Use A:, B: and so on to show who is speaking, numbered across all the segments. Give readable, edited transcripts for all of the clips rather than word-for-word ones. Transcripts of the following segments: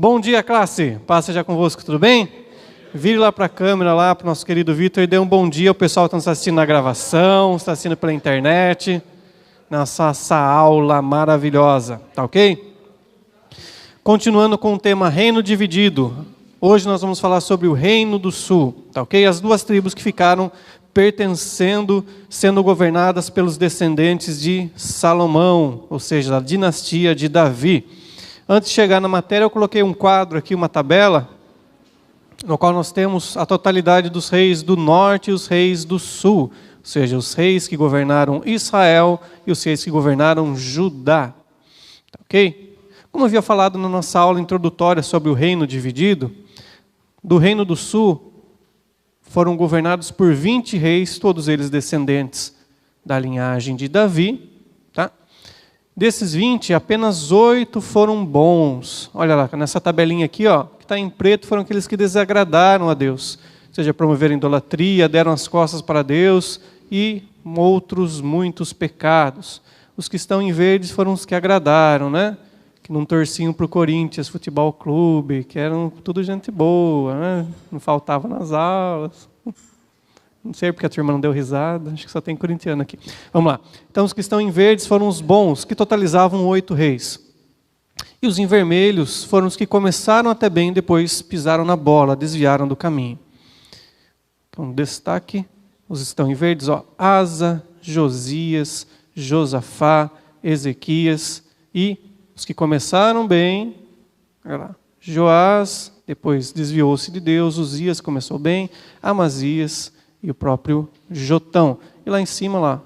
A: Bom dia, classe. Paz seja convosco, tudo bem? Vire lá para a câmera, lá para o nosso querido Vitor, e dê um bom dia ao pessoal que está nos assistindo na gravação, está assistindo pela internet, nessa aula maravilhosa, tá ok? Continuando com o tema Reino Dividido. Hoje nós vamos falar sobre o Reino do Sul, tá ok? As duas tribos que ficaram pertencendo, sendo governadas pelos descendentes de Salomão, ou seja, da dinastia de Davi. Antes de chegar na matéria, eu coloquei um quadro aqui, uma tabela, no qual nós temos a totalidade dos reis do norte e os reis do sul, ou seja, os reis que governaram Israel e os reis que governaram Judá. Tá, ok? Como eu havia falado na nossa aula introdutória sobre o reino dividido, do reino do sul foram governados por 20 reis, todos eles descendentes da linhagem de Davi. Tá? Desses 20, apenas 8 foram bons. Olha lá, nessa tabelinha aqui, ó, que está em preto, foram aqueles que desagradaram a Deus. Ou seja, promoveram idolatria, deram as costas para Deus e outros muitos pecados. Os que estão em verdes foram os que agradaram, né? Que não torciam para o Corinthians Futebol Clube, que eram tudo gente boa, né? Não faltava nas aulas. Não sei porque a turma não deu risada, acho que só tem corintiano aqui. Vamos lá. Então, os que estão em verdes foram os bons, que totalizavam 8 reis. E os em vermelhos foram os que começaram até bem, depois pisaram na bola, desviaram do caminho. Então, destaque, os que estão em verdes, ó, Asa, Josias, Josafá, Ezequias, e os que começaram bem, olha lá, Joás, depois desviou-se de Deus, Uzias começou bem, Amazias, e o próprio Jotão. E lá em cima, lá,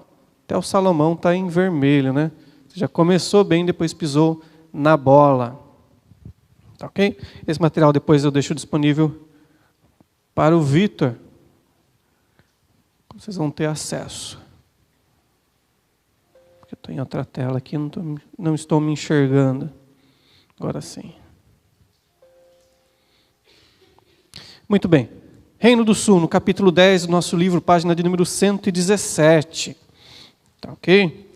A: até o Salomão está em vermelho, né? Já começou bem, depois pisou na bola. Tá ok? Esse material depois eu deixo disponível para o Vitor. Vocês vão ter acesso. Porque eu estou em outra tela aqui, não estou me enxergando. Agora sim. Muito bem. Reino do Sul, no capítulo 10 do nosso livro, página de número 117. Tá ok?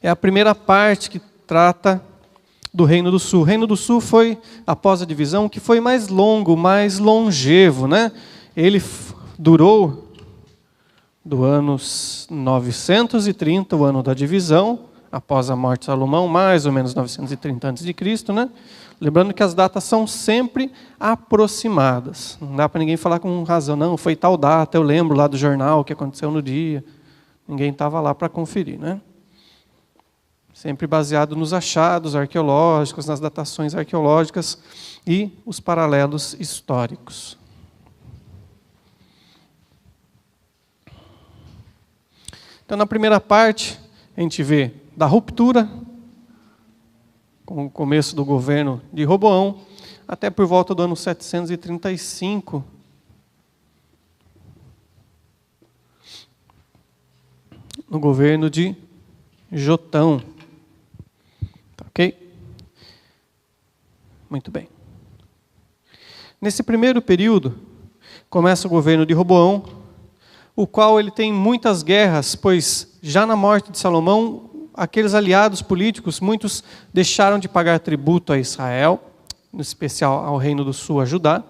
A: É a primeira parte que trata do Reino do Sul. O Reino do Sul foi, após a divisão, que foi mais longo, mais longevo, né? Ele durou do ano 930, o ano da divisão, após a morte de Salomão, mais ou menos 930 a.C., né? Lembrando que as datas são sempre aproximadas. Não dá para ninguém falar com razão. Não, foi tal data, eu lembro lá do jornal o que aconteceu no dia. Ninguém estava lá para conferir, né? Sempre baseado nos achados arqueológicos, nas datações arqueológicas e os paralelos históricos. Então, na primeira parte, a gente vê da ruptura, com o começo do governo de Roboão, até por volta do ano 735, no governo de Jotão. Tá, ok? Muito bem. Nesse primeiro período, começa o governo de Roboão, o qual ele tem muitas guerras, pois já na morte de Salomão, aqueles aliados políticos, muitos deixaram de pagar tributo a Israel, em especial ao Reino do Sul, a Judá,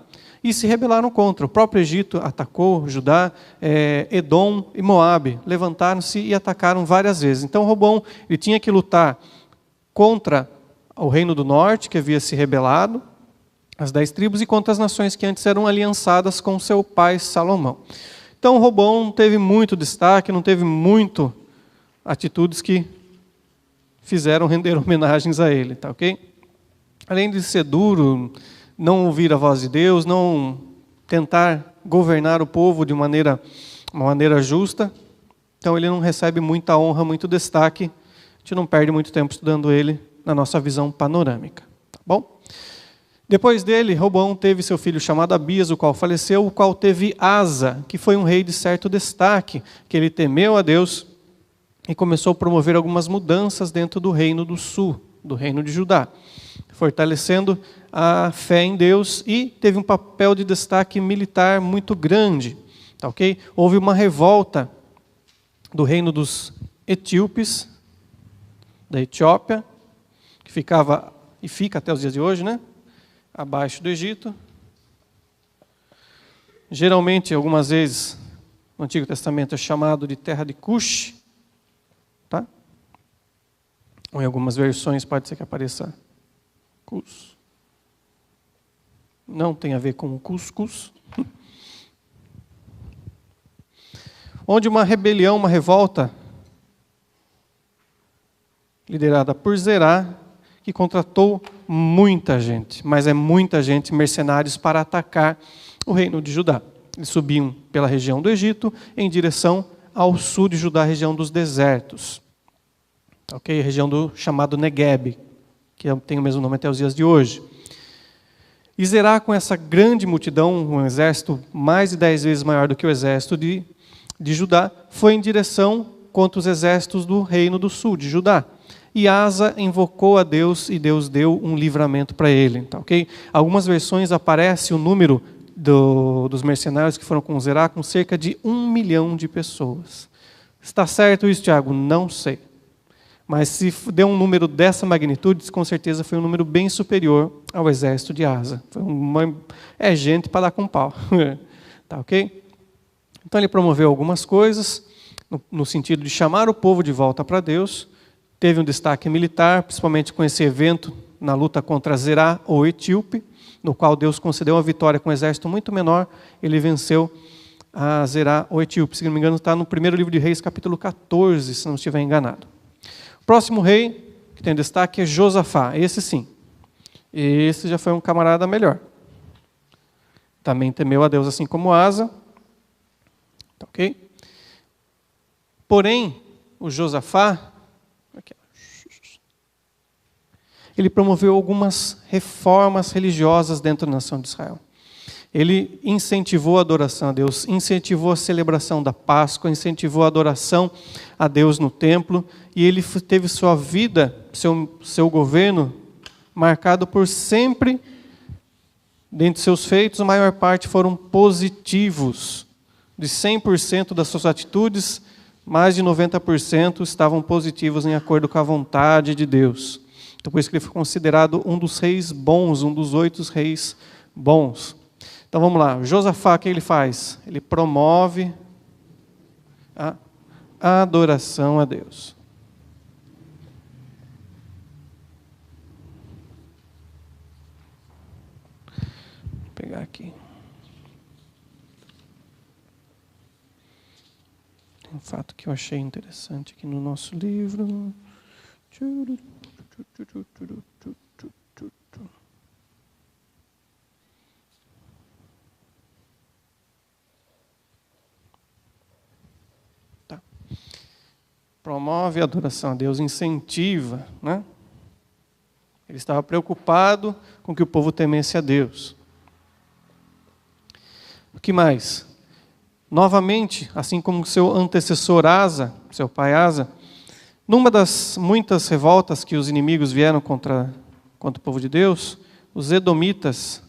A: e se rebelaram contra. O próprio Egito atacou Judá, Edom e Moabe levantaram-se e atacaram várias vezes. Então, Roboão ele tinha que lutar contra o Reino do Norte, que havia se rebelado, as 10 tribos, e contra as nações que antes eram aliançadas com seu pai Salomão. Então, Roboão não teve muito destaque, não teve muito atitudes que fizeram render homenagens a ele, tá ok? Além de ser duro, não ouvir a voz de Deus, não tentar governar o povo de uma maneira justa, então ele não recebe muita honra, muito destaque. A gente não perde muito tempo estudando ele na nossa visão panorâmica, tá bom? Depois dele, Roboão teve seu filho chamado Abias, o qual faleceu, o qual teve Asa, que foi um rei de certo destaque, que ele temeu a Deus e começou a promover algumas mudanças dentro do Reino do Sul, do Reino de Judá, fortalecendo a fé em Deus, e teve um papel de destaque militar muito grande. Tá, ok? Houve uma revolta do reino dos etíopes, da Etiópia, que ficava e fica até os dias de hoje, né? Abaixo do Egito. Geralmente, algumas vezes, no Antigo Testamento é chamado de terra de Cush, tá? Ou em algumas versões pode ser que apareça Cus. Não tem a ver com o cuscuz. Onde uma rebelião, uma revolta, liderada por Zerá, que contratou muita gente, mas é muita gente, mercenários, para atacar o reino de Judá. Eles subiam pela região do Egito em direção ao sul de Judá, região dos desertos. Ok? A região do chamado Negueb, que tem o mesmo nome até os dias de hoje. E Zerá, com essa grande multidão, um exército mais de 10 vezes maior do que o exército de Judá, foi em direção contra os exércitos do reino do sul, de Judá. E Asa invocou a Deus e Deus deu um livramento para ele. Tá, okay? Algumas versões aparece o número dos mercenários que foram com Zerá com cerca de 1 milhão de pessoas. Está certo isso, Tiago? Não sei. Mas se deu um número dessa magnitude, com certeza foi um número bem superior ao exército de Asa. É gente para dar com pau. Tá, ok? Então ele promoveu algumas coisas, no sentido de chamar o povo de volta para Deus. Teve um destaque militar, principalmente com esse evento na luta contra Zerá, ou etíope, no qual Deus concedeu uma vitória com um exército muito menor. Ele venceu a Zerá, ou etíope. Se não me engano, está no primeiro livro de Reis, capítulo 14, se não estiver enganado. O próximo rei que tem destaque é Josafá. Esse sim. Esse já foi um camarada melhor. Também temeu a Deus assim como Asa. Tá, ok? Porém, o Josafá, ele promoveu algumas reformas religiosas dentro da nação de Israel. Ele incentivou a adoração a Deus, incentivou a celebração da Páscoa, incentivou a adoração a Deus no templo, e ele teve sua vida, seu governo, marcado por sempre, dentre seus feitos, a maior parte foram positivos. De 100% das suas atitudes, mais de 90% estavam positivos em acordo com a vontade de Deus. Então, por isso que ele foi considerado um dos reis bons, um dos 8 reis bons. Então, vamos lá. Josafá, o que ele faz? Ele promove a adoração a Deus. Vou pegar aqui. Tem um fato que eu achei interessante aqui no nosso livro. Tá. Promove a adoração a Deus, incentiva, né? Ele estava preocupado com que o povo temesse a Deus. O que mais? Novamente, assim como seu antecessor Asa, seu pai Asa, numa das muitas revoltas que os inimigos vieram contra o povo de Deus, os edomitas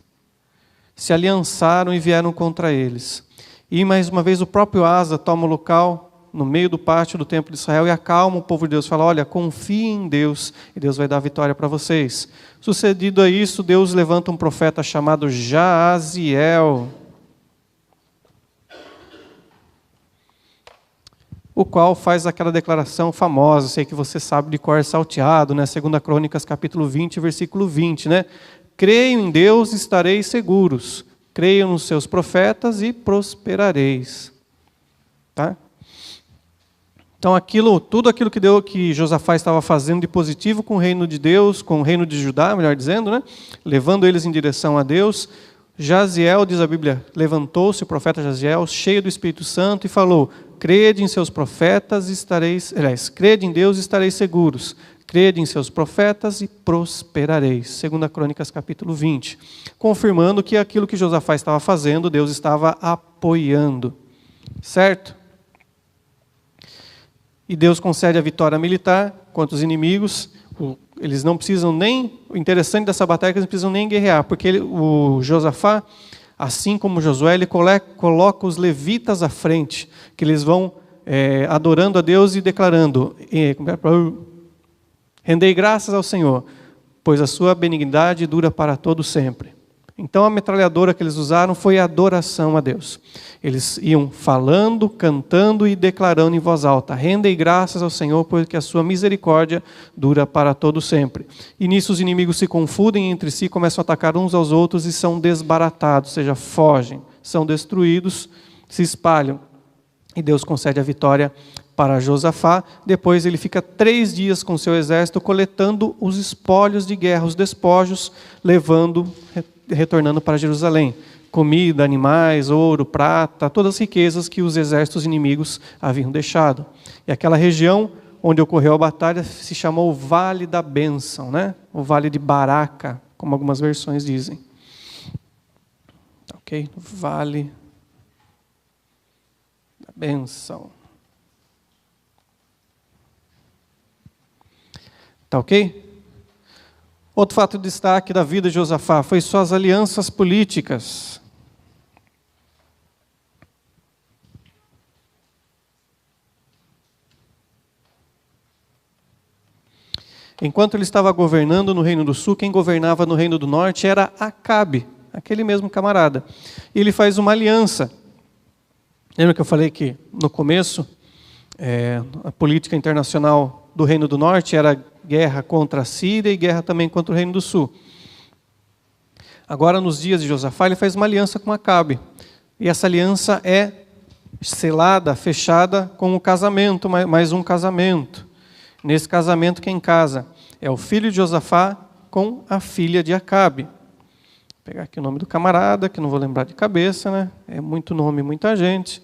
A: se aliançaram e vieram contra eles. E mais uma vez o próprio Asa toma o local no meio do pátio do templo de Israel e acalma o povo de Deus, fala: olha, confiem em Deus e Deus vai dar vitória para vocês. Sucedido a isso, Deus levanta um profeta chamado Jaaziel, o qual faz aquela declaração famosa, sei que você sabe de cor salteado, né? 2 Crônicas, capítulo 20, versículo 20, né? Creio em Deus e estareis seguros, creio nos seus profetas e prosperareis. Tá? Então, tudo aquilo que Josafá estava fazendo de positivo com o reino de Deus, com o reino de Judá, melhor dizendo, né? Levando eles em direção a Deus, Jaziel, diz a Bíblia, levantou-se, o profeta Jaziel, cheio do Espírito Santo, e falou: crede em seus profetas e estareis... crede em Deus e estareis seguros. Crede em seus profetas e prosperareis. 2 Crônicas, capítulo 20. Confirmando que aquilo que Josafá estava fazendo, Deus estava apoiando. Certo? E Deus concede a vitória militar contra os inimigos. Eles não precisam nem... O interessante dessa batalha é que eles não precisam nem guerrear, porque o Josafá, assim como Josué, ele coloca os levitas à frente, que eles vão adorando a Deus e declarando: rendei graças ao Senhor. pois a sua benignidade dura para todo sempre. Então a metralhadora que eles usaram foi a adoração a Deus. Eles iam falando, cantando e declarando em voz alta: rendei graças ao Senhor, porque a sua misericórdia dura para todo sempre. E nisso os inimigos se confundem entre si, começam a atacar uns aos outros e são desbaratados, ou seja, fogem, são destruídos, se espalham. E Deus concede a vitória para Josafá. Depois ele fica 3 dias com seu exército, coletando os espólios de guerra, os despojos, retornando para Jerusalém. Comida, animais, ouro, prata, todas as riquezas que os exércitos inimigos haviam deixado. E aquela região onde ocorreu a batalha se chamou o Vale da Bênção, né? O Vale de Baraca, como algumas versões dizem. Ok? Vale da Bênção. Tá ok? Outro fato de destaque da vida de Josafá foi suas alianças políticas. Enquanto ele estava governando no Reino do Sul, quem governava no Reino do Norte era Acabe, aquele mesmo camarada. E ele faz uma aliança. Lembra que eu falei que no começo a política internacional do Reino do Norte era guerra contra a Síria e guerra também contra o Reino do Sul. Agora, nos dias de Josafá, ele faz uma aliança com Acabe. E essa aliança é selada, fechada com o casamento, mais um casamento. Nesse casamento, quem casa é o filho de Josafá com a filha de Acabe. Vou pegar aqui o nome do camarada, que não vou lembrar de cabeça, né? É muito nome, muita gente.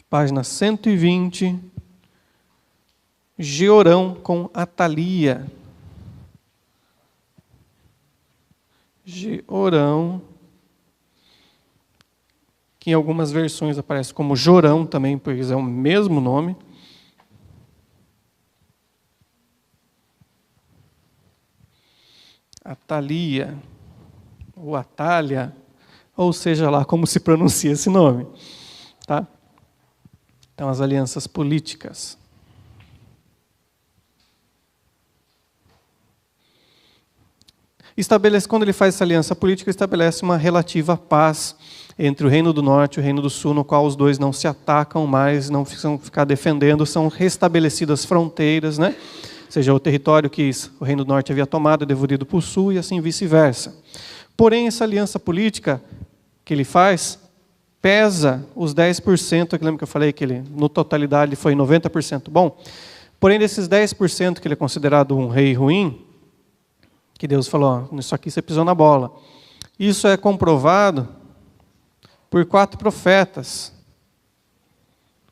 A: Página 120. Jeorão com Atalia. Jeorão, que em algumas versões aparece como Jorão também, pois é o mesmo nome. Atalia, ou Atália, ou seja lá como se pronuncia esse nome. Tá? Então, as alianças políticas. Quando ele faz essa aliança política, estabelece uma relativa paz entre o Reino do Norte e o Reino do Sul, no qual os dois não se atacam mais, não precisam ficar defendendo, são restabelecidas fronteiras, né? Ou seja, o território que o Reino do Norte havia tomado é devolvido para o Sul e assim vice-versa. Porém, essa aliança política que ele faz pesa os 10%, que lembra que eu falei que ele, no totalidade, foi 90% bom? Porém, desses 10% que ele é considerado um rei ruim, que Deus falou, isso aqui você pisou na bola. Isso é comprovado por 4 profetas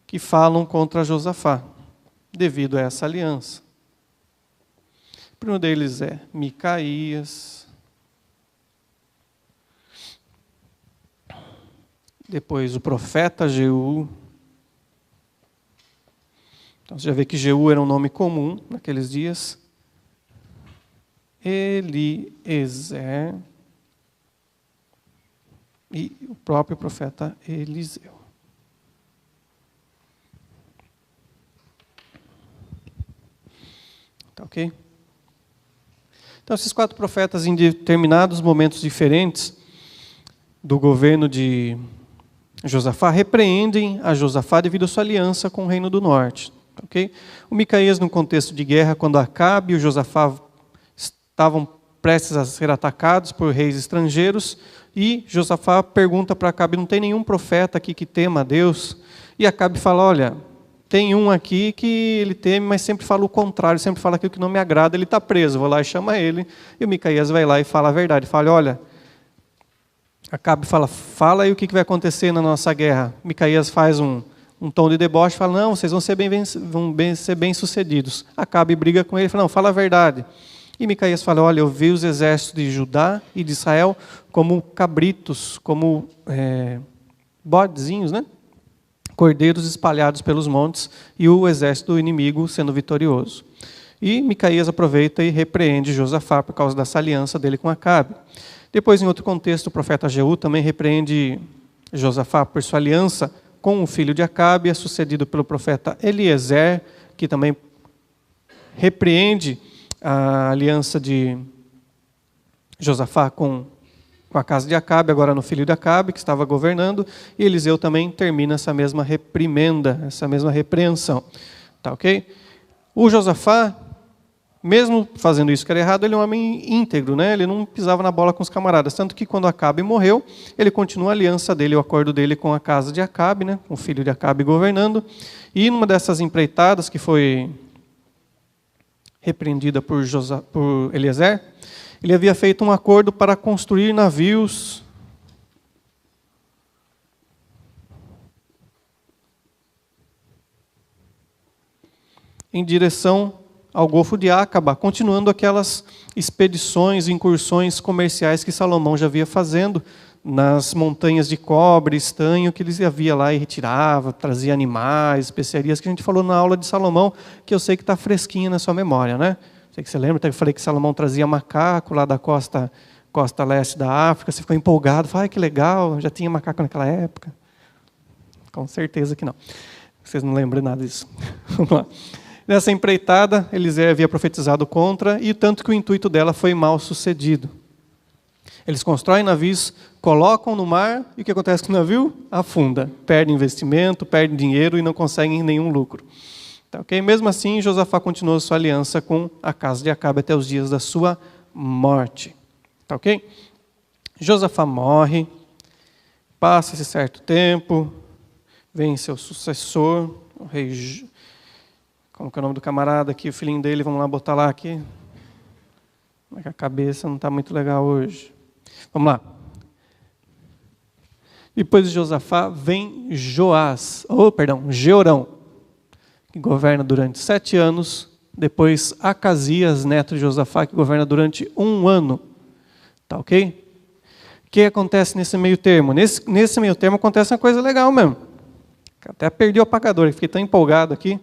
A: que falam contra Josafá, devido a essa aliança. O primeiro deles é Micaías. Depois o profeta Jeú. Então você já vê que Jeú era um nome comum naqueles dias. Eliezer e o próprio profeta Eliseu. Tá ok? Então, esses 4 profetas, em determinados momentos diferentes do governo de Josafá, repreendem a Josafá devido à sua aliança com o Reino do Norte. Ok? O Micaías, no contexto de guerra, quando Acabe e o Josafá estavam prestes a ser atacados por reis estrangeiros, e Josafá pergunta para Acabe, não tem nenhum profeta aqui que tema a Deus? E Acabe fala, olha, tem um aqui que ele teme, mas sempre fala o contrário, sempre fala aquilo que não me agrada, ele está preso, vou lá e chama ele, e o Micaías vai lá e fala a verdade, fala, olha, Acabe fala aí o que vai acontecer na nossa guerra. Micaías faz um tom de deboche, fala, não, vocês vão ser bem-sucedidos. Acabe briga com ele, fala, não, fala a verdade. E Micaías fala, olha, eu vi os exércitos de Judá e de Israel como cabritos, como bodezinhos, né? Cordeiros espalhados pelos montes, e o exército do inimigo sendo vitorioso. E Micaías aproveita e repreende Josafá por causa dessa aliança dele com Acabe. Depois, em outro contexto, o profeta Jeú também repreende Josafá por sua aliança com o filho de Acabe, é sucedido pelo profeta Eliezer, que também repreende a aliança de Josafá com a casa de Acabe, agora no filho de Acabe, que estava governando, e Eliseu também termina essa mesma reprimenda, essa mesma repreensão. Tá ok? O Josafá, mesmo fazendo isso que era errado, ele é um homem íntegro, né? Ele não pisava na bola com os camaradas. Tanto que quando Acabe morreu, ele continua a aliança dele, o acordo dele com a casa de Acabe, né? Com o filho de Acabe governando. E numa dessas empreitadas que foi repreendida por Eliezer, ele havia feito um acordo para construir navios em direção ao Golfo de Acaba, continuando aquelas expedições, incursões comerciais que Salomão já havia fazendo nas montanhas de cobre, estanho, que eles havia lá e retirava, trazia animais, especiarias, que a gente falou na aula de Salomão, que eu sei que está fresquinha na sua memória, né? Sei que você lembra, até eu falei que Salomão trazia macaco lá da costa leste da África, você ficou empolgado, falou, que legal, já tinha macaco naquela época. Com certeza que não. Vocês não lembram nada disso. Vamos lá. Nessa empreitada, Eliseu havia profetizado contra, e tanto que o intuito dela foi mal sucedido. Eles constroem navios, colocam no mar, e o que acontece com o navio? Afunda. Perde investimento, perde dinheiro e não conseguem nenhum lucro. Tá, okay? Mesmo assim, Josafá continuou sua aliança com a casa de Acabe até os dias da sua morte. Tá, okay? Josafá morre, passa esse certo tempo, vem seu sucessor, o rei... Como que é o nome do camarada aqui, o filhinho dele, vamos lá botar lá aqui. A cabeça não está muito legal hoje. Vamos lá. Depois de Josafá vem Jeorão, que governa durante 7 anos. Depois Acasias, neto de Josafá, que governa durante 1 ano. Tá ok? O que acontece nesse meio termo? Nesse meio termo acontece uma coisa legal mesmo. Até perdi o apagador, fiquei tão empolgado aqui.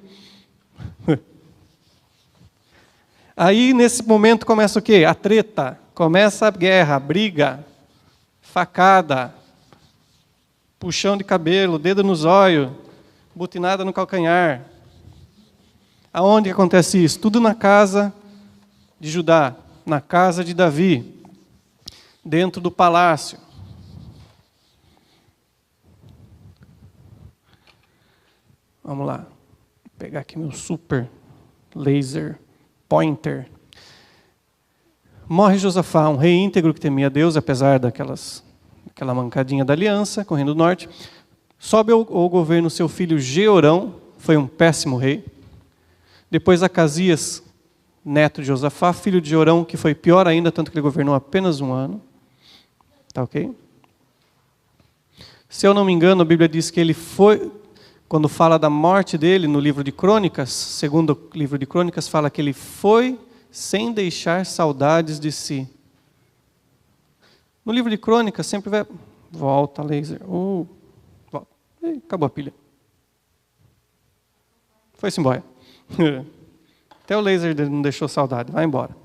A: Aí, nesse momento, começa o quê? A treta. Começa a guerra, a briga, facada, puxão de cabelo, dedo nos olhos, butinada no calcanhar. Aonde acontece isso? Tudo na casa de Judá, na casa de Davi, dentro do palácio. Vamos lá. Vou pegar aqui meu super laser pointer. Morre Josafá, um rei íntegro que temia Deus, apesar daquela mancadinha da aliança, correndo do norte. Sobe ao governo seu filho Jeorão, foi um péssimo rei. Depois Acasias, neto de Josafá, filho de Jeorão, que foi pior ainda, tanto que ele governou apenas 1 ano. Tá ok? Se eu não me engano, a Bíblia diz que ele foi... Quando fala da morte dele no livro de Crônicas, segundo o livro de Crônicas, fala que ele foi sem deixar saudades de si. No livro de Crônicas sempre vai... Volta, laser. Volta. Acabou a pilha. Foi-se embora. Até o laser dele não deixou saudade. Vai embora.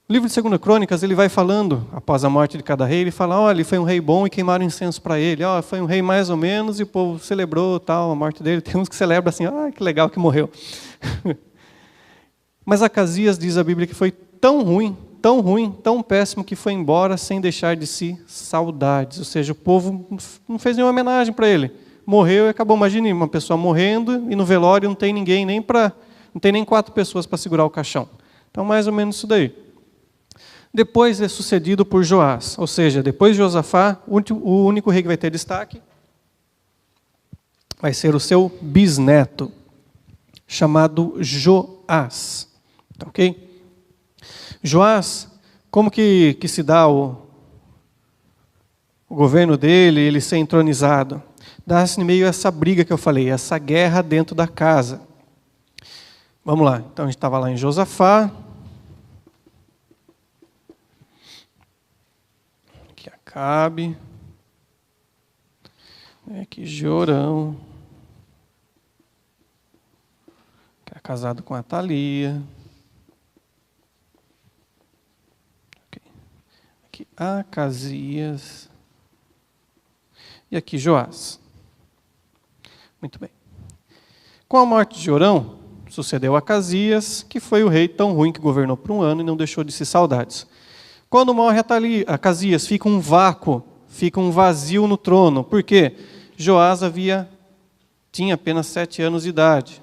A: O livro de 2 Crônicas, ele vai falando, após a morte de cada rei, ele fala, olha, ele foi um rei bom e queimaram incenso para ele. Foi um rei mais ou menos e o povo celebrou tal, a morte dele. Tem uns que celebram assim, que legal que morreu. Mas Acasias, diz a Bíblia, que foi tão ruim, tão péssimo, que foi embora sem deixar de si saudades. Ou seja, o povo não fez nenhuma homenagem para ele. Morreu e acabou. Imagine uma pessoa morrendo e no velório não tem ninguém, não tem nem 4 pessoas para segurar o caixão. Então, mais ou menos isso daí. Depois é sucedido por Joás, ou seja, depois de Josafá, o único rei que vai ter destaque vai ser o seu bisneto, chamado Joás. Tá, ok? Joás, como que se dá o governo dele, ele ser entronizado? Dá-se no meio essa briga que eu falei, essa guerra dentro da casa. Vamos lá, então a gente estava lá em Josafá. Aqui Acabe. Aqui Jeorão. Que é casado com a Atalia. Aqui Acasias. E aqui Joás. Muito bem. Com a morte de Jeorão, sucedeu Acasias, que foi o rei tão ruim que governou por 1 ano e não deixou de se saudades. Quando morre Acasias, fica um vácuo, fica um vazio no trono. Por quê? Joás tinha apenas 7 anos de idade.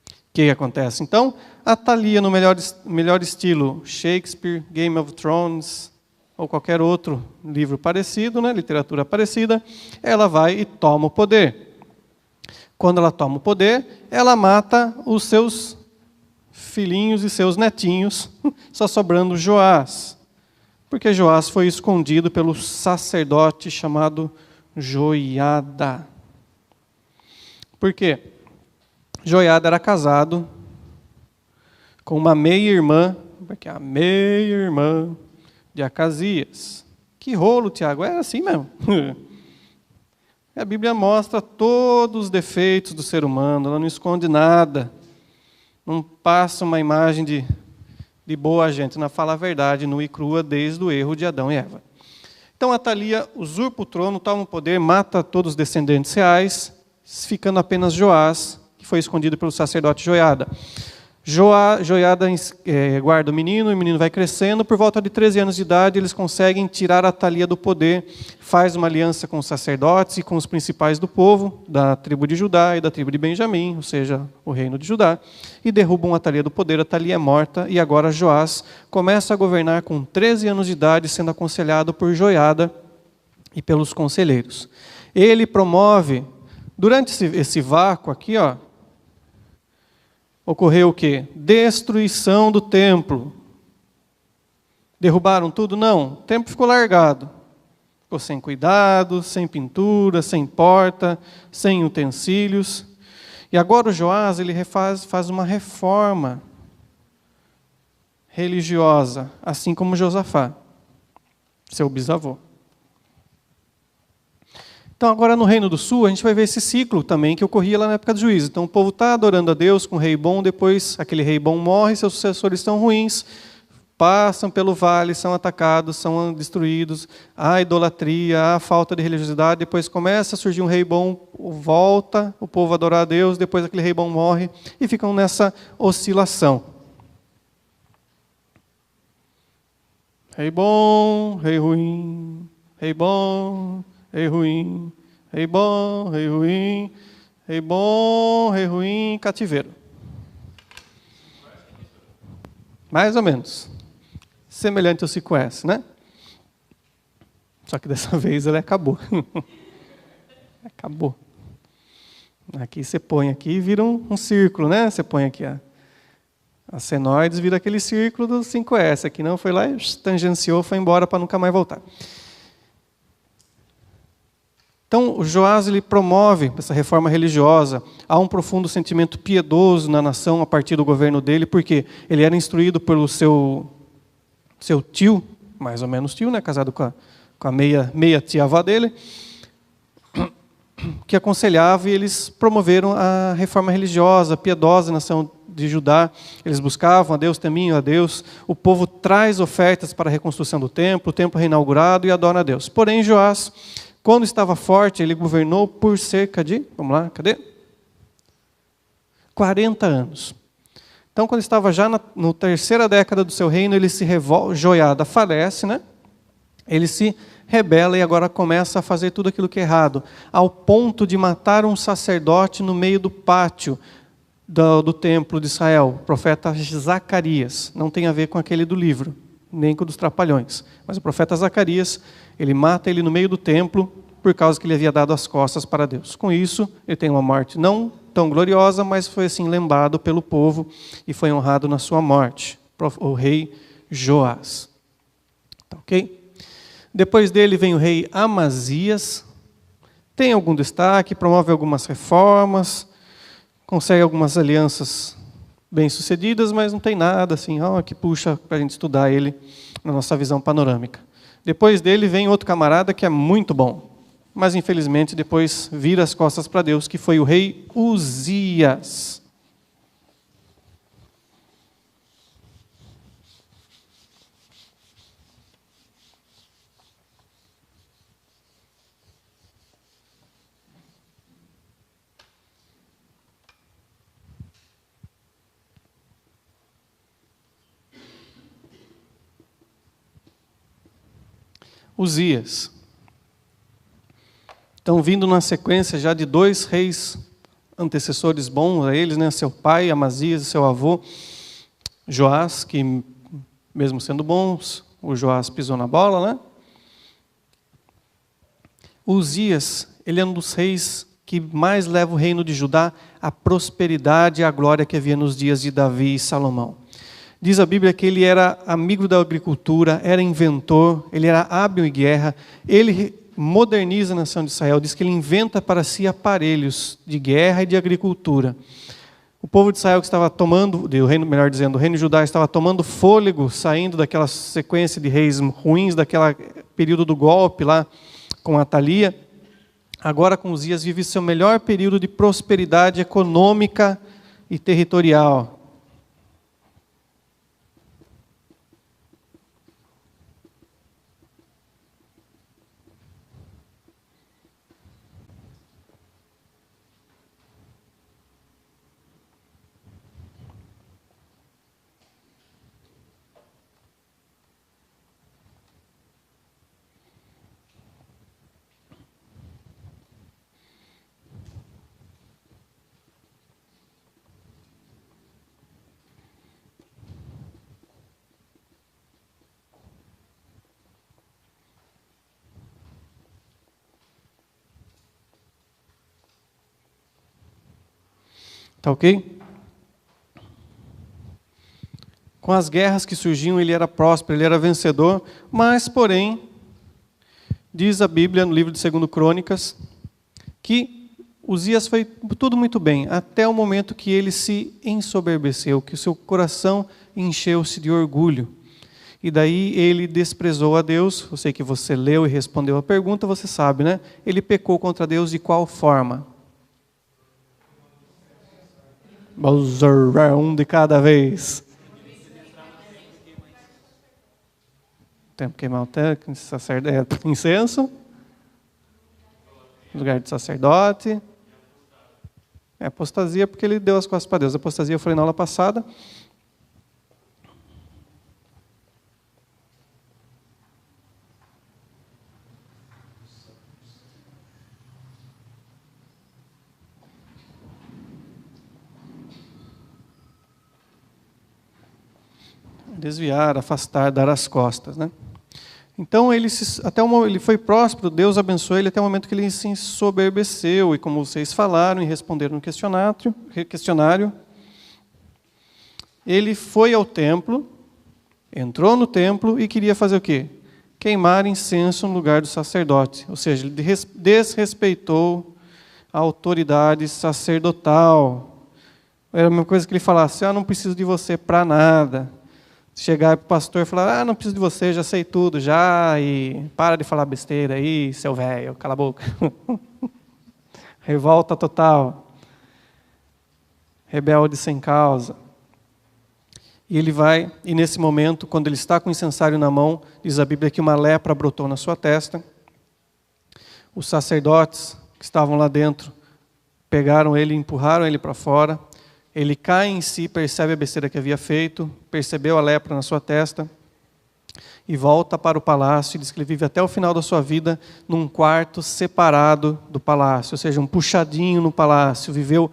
A: O que acontece? Então, Atalia, no melhor estilo Shakespeare, Game of Thrones, ou qualquer outro livro parecido, né, literatura parecida, ela vai e toma o poder. Quando ela toma o poder, ela mata os seus filhinhos e seus netinhos, só sobrando Joás. Porque Joás foi escondido pelo sacerdote chamado Joiada. Por quê? Joiada era casado com uma meia-irmã, porque a meia-irmã de Acasias. Que rolo, Tiago, era assim mesmo. A Bíblia mostra todos os defeitos do ser humano, ela não esconde nada. Não passa uma imagem de boa gente, não fala a verdade nua e crua desde o erro de Adão e Eva. Então Atalia usurpa o trono, toma o poder, mata todos os descendentes reais, ficando apenas Joás, que foi escondido pelo sacerdote Joiada. Joiada guarda o menino vai crescendo. Por volta de 13 anos de idade, eles conseguem tirar Atalia do poder, faz uma aliança com os sacerdotes e com os principais do povo, da tribo de Judá e da tribo de Benjamim, ou seja, o reino de Judá, e derrubam Atalia do poder. Atalia é morta e agora Joás começa a governar com 13 anos de idade, sendo aconselhado por Joiada e pelos conselheiros. Ele promove, durante esse vácuo aqui, ocorreu o quê? Destruição do templo. Derrubaram tudo? Não. O templo ficou largado. Ficou sem cuidado, sem pintura, sem porta, sem utensílios. E agora o Joás ele faz uma reforma religiosa, assim como Josafá, seu bisavô. Então, agora no Reino do Sul, a gente vai ver esse ciclo também que ocorria lá na época do juízo. Então, o povo está adorando a Deus com o rei bom, depois aquele rei bom morre, seus sucessores estão ruins, passam pelo vale, são atacados, são destruídos, há idolatria, há falta de religiosidade, depois começa a surgir um rei bom, volta o povo a adorar a Deus, depois aquele rei bom morre, e ficam nessa oscilação. Rei bom, rei ruim, rei bom, rei ruim, rei bom, rei ruim, rei bom, rei ruim, cativeiro. Mais ou menos. Semelhante ao 5S, né? Só que dessa vez ele acabou. Acabou. Aqui você põe aqui e vira um círculo, né? Você põe aqui a senoides, vira aquele círculo do 5S. Aqui não, foi lá e tangenciou, foi embora para nunca mais voltar. Então, o Joás ele promove essa reforma religiosa. Há um profundo sentimento piedoso na nação a partir do governo dele, porque ele era instruído pelo seu tio, mais ou menos tio, né, casado com a meia tia-avó dele, que aconselhava, e eles promoveram a reforma religiosa, piedosa na nação de Judá. Eles buscavam a Deus, temiam a Deus. O povo traz ofertas para a reconstrução do templo, o templo reinaugurado, e adora a Deus. Porém, Joás, quando estava forte, ele governou por cerca de, vamos lá, cadê? 40 anos. Então, quando estava já na terceira década do seu reino, ele se revolta, Joiada falece, né? Ele se rebela e agora começa a fazer tudo aquilo que é errado, ao ponto de matar um sacerdote no meio do pátio do templo de Israel, o profeta Zacarias. Não tem a ver com aquele do livro, nem com o dos Trapalhões. Mas o profeta Zacarias, ele mata ele no meio do templo por causa que ele havia dado as costas para Deus. Com isso, ele tem uma morte não tão gloriosa, mas foi assim lembrado pelo povo e foi honrado na sua morte, o rei Joás. Tá, ok? Depois dele vem o rei Amazias. Tem algum destaque, promove algumas reformas, consegue algumas alianças bem-sucedidas, mas não tem nada assim, que puxa para a gente estudar ele na nossa visão panorâmica. Depois dele vem outro camarada que é muito bom, mas infelizmente depois vira as costas para Deus, que foi o rei Uzias. Uzias. Então, vindo na sequência já de 2 reis antecessores bons a eles, né? Seu pai, Amazias, e seu avô, Joás, que mesmo sendo bons, o Joás pisou na bola, né? Uzias, ele é um dos reis que mais leva o reino de Judá à prosperidade e à glória que havia nos dias de Davi e Salomão. Diz a Bíblia que ele era amigo da agricultura, era inventor, ele era hábil em guerra, ele moderniza a nação de Israel, diz que ele inventa para si aparelhos de guerra e de agricultura. O povo de Israel que estava tomando, melhor dizendo, o reino de Judá estava tomando fôlego, saindo daquela sequência de reis ruins, daquele período do golpe lá com Atalia. Agora com Uzias vive seu melhor período de prosperidade econômica e territorial. Tá ok? Com as guerras que surgiam, ele era próspero, ele era vencedor, mas, porém, diz a Bíblia no livro de 2 Crônicas, que Uzias foi tudo muito bem, até o momento que ele se ensoberbeceu, que o seu coração encheu-se de orgulho. E daí ele desprezou a Deus. Eu sei que você leu e respondeu a pergunta, você sabe, né? Ele pecou contra Deus de qual forma? Um de cada vez. Tempo queimar o incenso. Lugar de sacerdote. Apostasia porque ele deu as costas para Deus. Apostasia eu falei na aula passada. Desviar, afastar, dar as costas, né? Então ele foi próspero, Deus abençoou ele até o momento que ele se ensoberbeceu, e como vocês falaram e responderam no questionário, ele foi ao templo, entrou no templo e queria fazer o quê? Queimar incenso no lugar do sacerdote, ou seja, ele desrespeitou a autoridade sacerdotal. Era a mesma coisa que ele falasse: não preciso de você para nada. Chegar para o pastor e falar: não preciso de você, já sei tudo, já, e para de falar besteira aí, seu velho, cala a boca. Revolta total. Rebelde sem causa. E ele vai, e nesse momento, quando ele está com o incensário na mão, diz a Bíblia que uma lepra brotou na sua testa. Os sacerdotes que estavam lá dentro pegaram ele e empurraram ele para fora. Ele cai em si, percebe a besteira que havia feito, percebeu a lepra na sua testa e volta para o palácio. E diz que ele vive até o final da sua vida num quarto separado do palácio, ou seja, um puxadinho no palácio. Viveu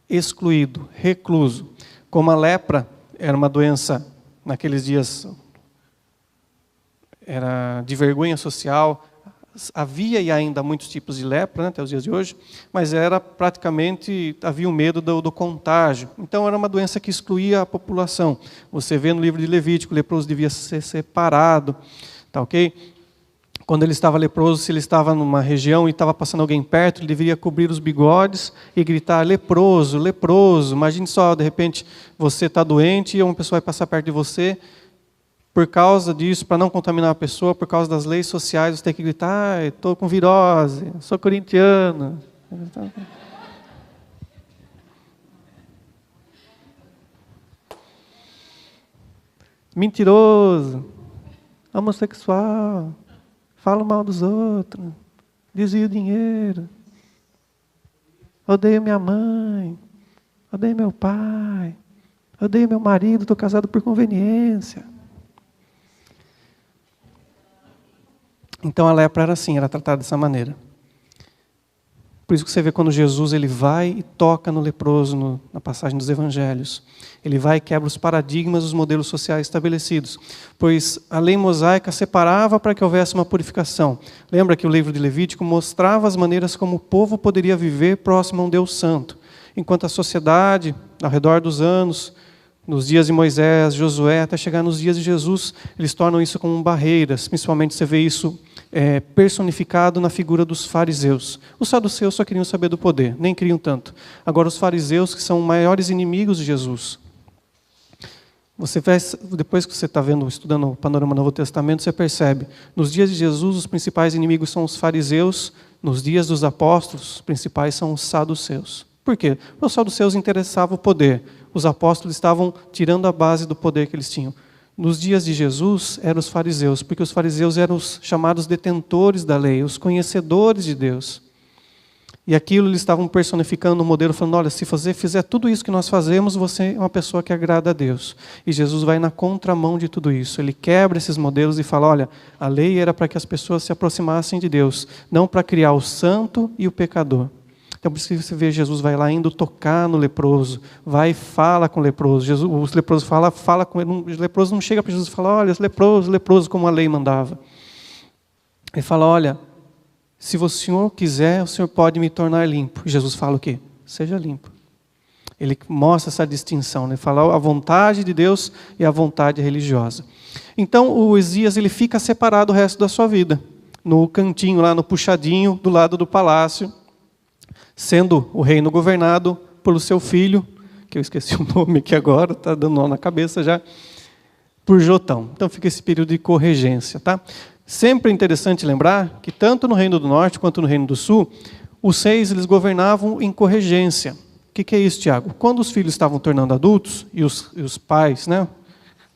A: excluído, recluso. Como a lepra era uma doença, naqueles dias, era de vergonha social. Havia e ainda muitos tipos de lepra, né, até os dias de hoje, mas era praticamente, havia um medo do contágio. Então era uma doença que excluía a população. Você vê no livro de Levítico, o leproso devia ser separado, tá ok? Quando ele estava leproso, se ele estava numa região e estava passando alguém perto, ele deveria cobrir os bigodes e gritar: leproso, leproso. Imagine só, de repente, você está doente e uma pessoa vai passar perto de você. Por causa disso, para não contaminar a pessoa, por causa das leis sociais, você tem que gritar: estou com virose, sou corintiano. Mentiroso, homossexual, fala mal dos outros, desvia o dinheiro, odeio minha mãe, odeio meu pai, odeio meu marido, estou casado por conveniência. Então a lepra era assim, era tratada dessa maneira. Por isso que você vê quando Jesus ele vai e toca no leproso na passagem dos evangelhos. Ele vai e quebra os paradigmas, os modelos sociais estabelecidos. Pois a lei mosaica separava para que houvesse uma purificação. Lembra que o livro de Levítico mostrava as maneiras como o povo poderia viver próximo a um Deus santo. Enquanto a sociedade, ao redor dos anos, nos dias de Moisés, Josué, até chegar nos dias de Jesus, eles tornam isso como barreiras. Principalmente você vê isso personificado na figura dos fariseus. Os saduceus só queriam saber do poder, nem queriam tanto. Agora os fariseus, que são os maiores inimigos de Jesus. Depois que você está estudando o panorama do Novo Testamento, você percebe, nos dias de Jesus, os principais inimigos são os fariseus, nos dias dos apóstolos, os principais são os saduceus. Por quê? Porque os saduceus interessavam o poder. Os apóstolos estavam tirando a base do poder que eles tinham. Nos dias de Jesus, eram os fariseus, porque os fariseus eram os chamados detentores da lei, os conhecedores de Deus. E aquilo eles estavam personificando no modelo, falando, olha, se você fizer tudo isso que nós fazemos, você é uma pessoa que agrada a Deus. E Jesus vai na contramão de tudo isso. Ele quebra esses modelos e fala, olha, a lei era para que as pessoas se aproximassem de Deus, não para criar o santo e o pecador. Então, por isso que você vê, Jesus vai lá indo tocar no leproso, vai e fala com o leproso. O leproso fala com ele. O leproso não chega para Jesus e fala, olha, leproso, como a lei mandava. Ele fala, olha, se o Senhor quiser, o Senhor pode me tornar limpo. E Jesus fala o quê? Seja limpo. Ele mostra essa distinção, né? Ele fala a vontade de Deus e a vontade religiosa. Então, o Uzias ele fica separado o resto da sua vida, no cantinho, lá no puxadinho, do lado do palácio, sendo o reino governado pelo seu filho, que eu esqueci o nome aqui agora, está dando nó na cabeça já, por Jotão. Então fica esse período de corregência. Tá? Sempre é interessante lembrar que tanto no Reino do Norte quanto no Reino do Sul, os reis eles governavam em corregência. O que é isso, Tiago? Quando os filhos estavam tornando adultos, e os pais, né,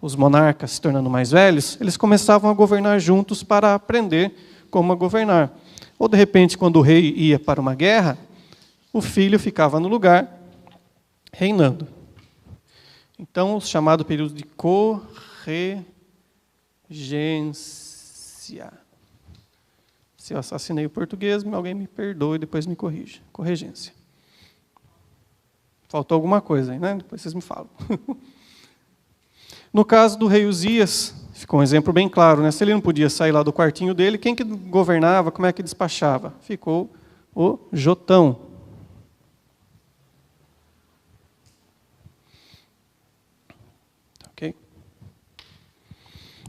A: os monarcas se tornando mais velhos, eles começavam a governar juntos para aprender como a governar. Ou de repente, quando o rei ia para uma guerra, o filho ficava no lugar, reinando. Então, o chamado período de corregência. Se eu assassinei o português, alguém me perdoe e depois me corrija. Corregência. Faltou alguma coisa aí, né? Depois vocês me falam. No caso do rei Uzias, ficou um exemplo bem claro, né? Se ele não podia sair lá do quartinho dele, quem que governava, como é que despachava? Ficou o Jotão.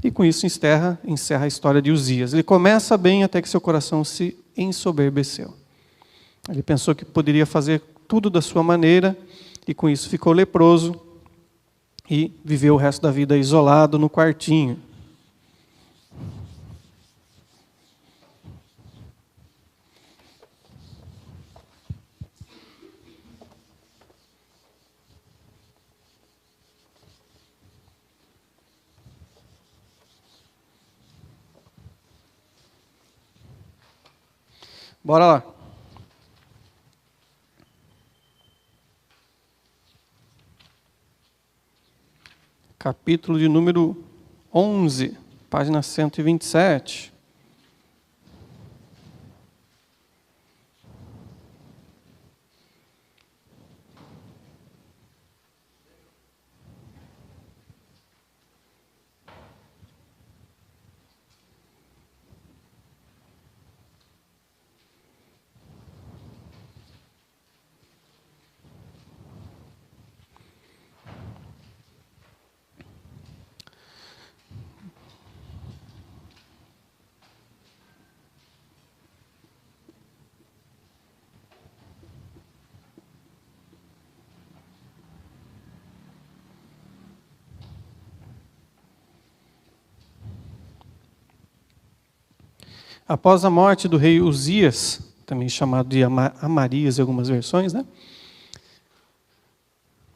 A: E com isso encerra a história de Uzias. Ele começa bem até que seu coração se ensoberbeceu. Ele pensou que poderia fazer tudo da sua maneira e com isso ficou leproso e viveu o resto da vida isolado no quartinho. Bora lá. Capítulo de número 11, página 127. Após a morte do rei Uzias, também chamado de Amarias em algumas versões, né?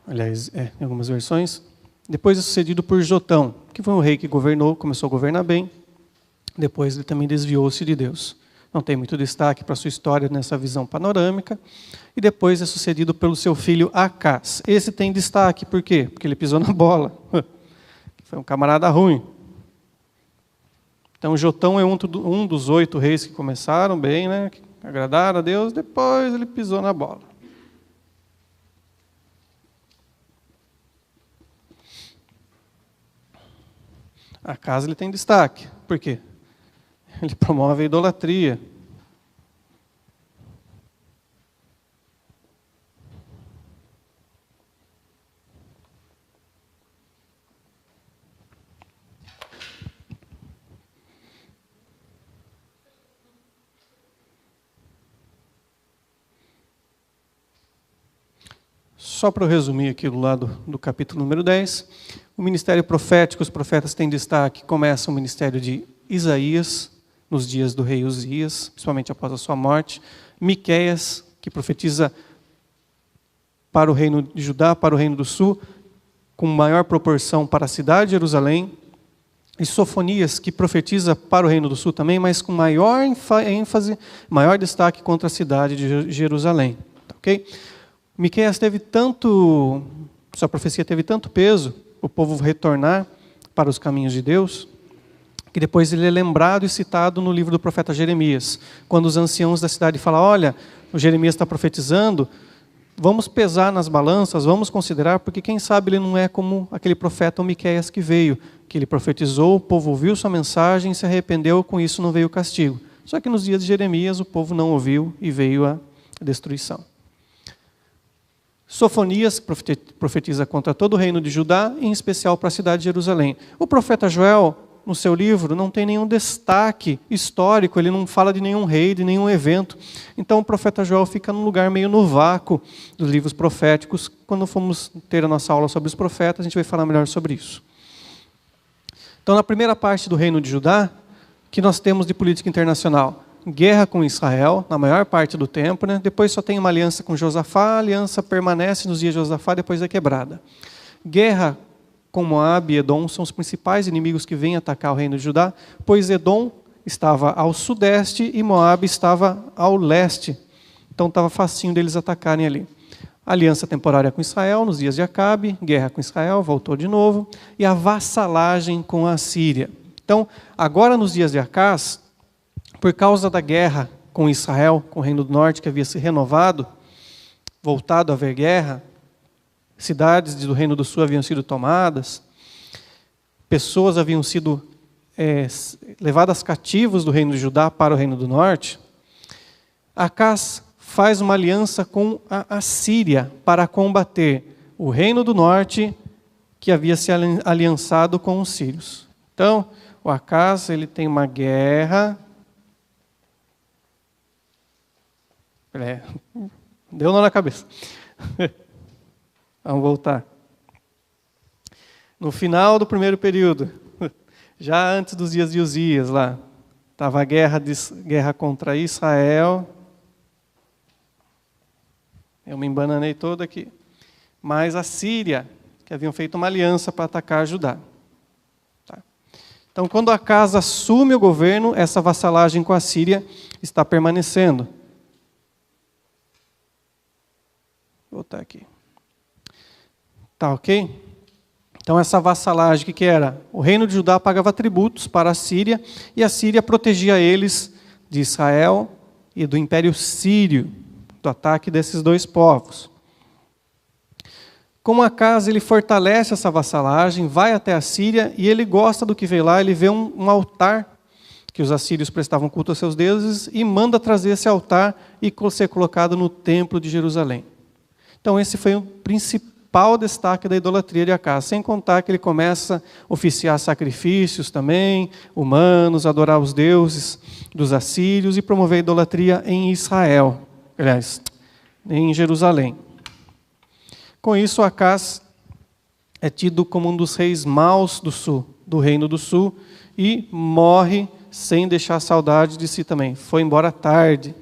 A: Aliás, em algumas versões, depois é sucedido por Jotão, que foi um rei que governou, começou a governar bem, depois ele também desviou-se de Deus. Não tem muito destaque para a sua história nessa visão panorâmica, e depois é sucedido pelo seu filho Acás. Esse tem destaque, por quê? Porque ele pisou na bola. Foi um camarada ruim. Então Jotão é um dos 8 reis que começaram bem, né? Que agradaram a Deus, depois ele pisou na bola. Acas ele tem destaque. Por quê? Ele promove a idolatria. Só para eu resumir aqui do lado do capítulo número 10, o ministério profético, os profetas têm destaque, começa o ministério de Isaías, nos dias do rei Uzias, principalmente após a sua morte, Miqueias, que profetiza para o reino de Judá, para o reino do sul, com maior proporção para a cidade de Jerusalém, e Sofonias, que profetiza para o reino do sul também, mas com maior ênfase, maior destaque contra a cidade de Jerusalém. Tá, ok? Miqueias sua profecia teve tanto peso, o povo retornar para os caminhos de Deus, que depois ele é lembrado e citado no livro do profeta Jeremias, quando os anciãos da cidade falam, olha, o Jeremias está profetizando, vamos pesar nas balanças, vamos considerar, porque quem sabe ele não é como aquele profeta Miqueias que veio, que ele profetizou, o povo ouviu sua mensagem, se arrependeu, com isso não veio o castigo. Só que nos dias de Jeremias o povo não ouviu e veio a destruição. Sofonias profetiza contra todo o reino de Judá, em especial para a cidade de Jerusalém. O profeta Joel, no seu livro, não tem nenhum destaque histórico, ele não fala de nenhum rei, de nenhum evento. Então o profeta Joel fica num lugar meio no vácuo dos livros proféticos. Quando formos ter a nossa aula sobre os profetas, a gente vai falar melhor sobre isso. Então, na primeira parte do reino de Judá, que nós temos de política internacional? Guerra com Israel, na maior parte do tempo, né? Depois só tem uma aliança com Josafá, a aliança permanece nos dias de Josafá, depois é quebrada. Guerra com Moabe e Edom são os principais inimigos que vêm atacar o reino de Judá, pois Edom estava ao sudeste e Moabe estava ao leste. Então estava facinho deles atacarem ali. Aliança temporária com Israel, nos dias de Acabe, guerra com Israel, voltou de novo, e a vassalagem com a Síria. Então, agora nos dias de Acás, por causa da guerra com Israel, com o Reino do Norte, que havia se renovado, voltado a haver guerra, cidades do Reino do Sul haviam sido tomadas, pessoas haviam sido levadas cativos do Reino de Judá para o Reino do Norte, Acás faz uma aliança com a Síria para combater o Reino do Norte, que havia se aliançado com os sírios. Então, o Acás ele tem uma guerra. Deu nó na cabeça. Vamos voltar. No final do primeiro período, já antes dos dias de Uzias, lá, estava a guerra contra Israel. Eu me embananei todo aqui. Mas a Síria, que haviam feito uma aliança para atacar Judá. Tá. Então, quando Acás assume o governo, essa vassalagem com a Síria está permanecendo. Vou voltar aqui. Tá ok? Então essa vassalagem, o que era? O reino de Judá pagava tributos para a Síria, e a Síria protegia eles de Israel e do Império Sírio, do ataque desses dois povos. Com Acás, ele fortalece essa vassalagem, vai até a Síria, e ele gosta do que vê lá, ele vê um altar que os assírios prestavam culto aos seus deuses, e manda trazer esse altar e ser colocado no templo de Jerusalém. Então esse foi o principal destaque da idolatria de Acás, sem contar que ele começa a oficiar sacrifícios também, humanos, adorar os deuses dos assírios e promover a idolatria em Israel, aliás, em Jerusalém. Com isso, Acás é tido como um dos reis maus do sul, do reino do sul, e morre sem deixar saudade de si também. Foi embora tarde.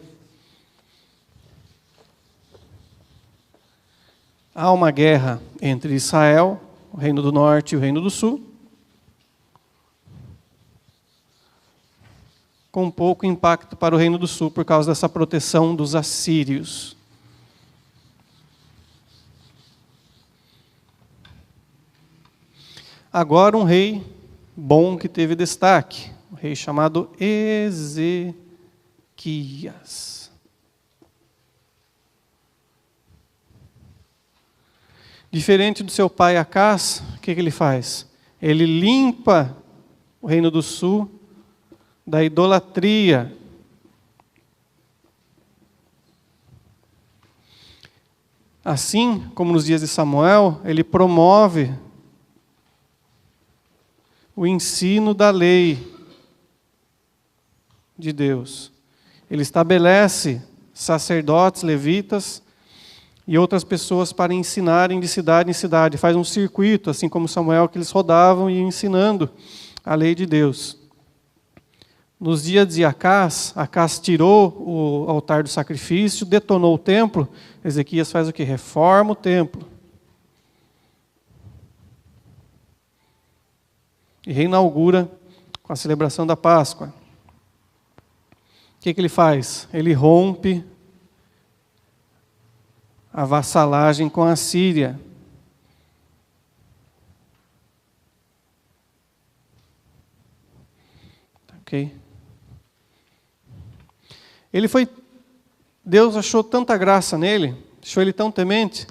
A: Há uma guerra entre Israel, o reino do norte e o reino do sul, com pouco impacto para o reino do sul por causa dessa proteção dos assírios. Agora um rei bom que teve destaque, um rei chamado Ezequias. Diferente do seu pai Acás, o que ele faz? Ele limpa o reino do sul da idolatria. Assim como nos dias de Samuel, ele promove o ensino da lei de Deus. Ele estabelece sacerdotes, levitas e outras pessoas para ensinarem de cidade em cidade. Faz um circuito, assim como Samuel, que eles rodavam e iam ensinando a lei de Deus. Nos dias de Acás, Acás tirou o altar do sacrifício, detonou o templo. Ezequias faz o quê? Reforma o templo. E reinaugura com a celebração da Páscoa. O que ele faz? Ele rompe a vassalagem com a Síria. Ok? Deus achou tanta graça nele, achou ele tão temente,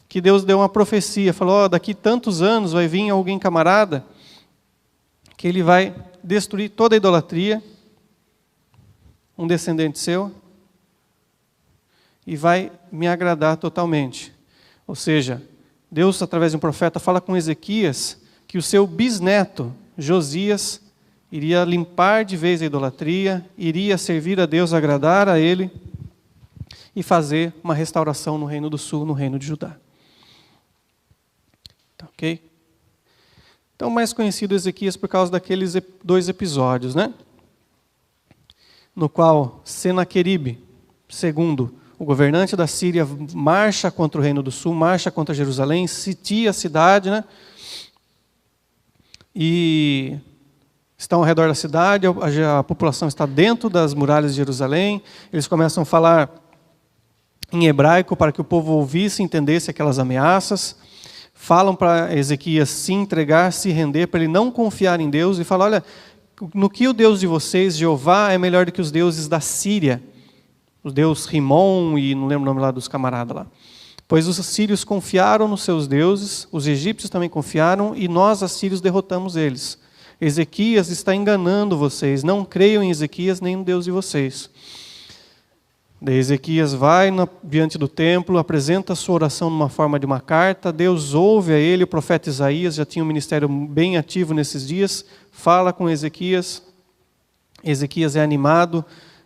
A: que Deus deu uma profecia, falou, daqui tantos anos vai vir alguém camarada, que ele vai destruir toda a idolatria, um descendente seu, e vai me agradar totalmente. Ou seja, Deus, através de um profeta, fala com Ezequias, que o seu bisneto, Josias, iria limpar de vez a idolatria, iria servir a Deus, agradar a Ele e fazer uma restauração no Reino do Sul, no Reino de Judá. Tá, ok? Então, mais conhecido Ezequias por causa daqueles 2 episódios, né? No qual Senaqueribe, segundo o governante da Síria, marcha contra o Reino do Sul, marcha contra Jerusalém, sitia a cidade, né? E estão ao redor da cidade, a população está dentro das muralhas de Jerusalém, eles começam a falar em hebraico para que o povo ouvisse e entendesse aquelas ameaças, falam para Ezequias se entregar, se render, para ele não confiar em Deus, e falam, olha, no que o Deus de vocês, Jeová, é melhor do que os deuses da Síria, o deus Rimon e não lembro o nome lá dos camaradas lá. Pois os assírios confiaram nos seus deuses, os egípcios também confiaram, e nós, assírios, derrotamos eles. Ezequias está enganando vocês, não creiam em Ezequias nem no Deus de vocês. Daí Ezequias vai diante do templo, apresenta a sua oração numa forma de uma carta, Deus ouve a ele, o profeta Isaías já tinha um ministério bem ativo nesses dias, fala com Ezequias, Ezequias é animado,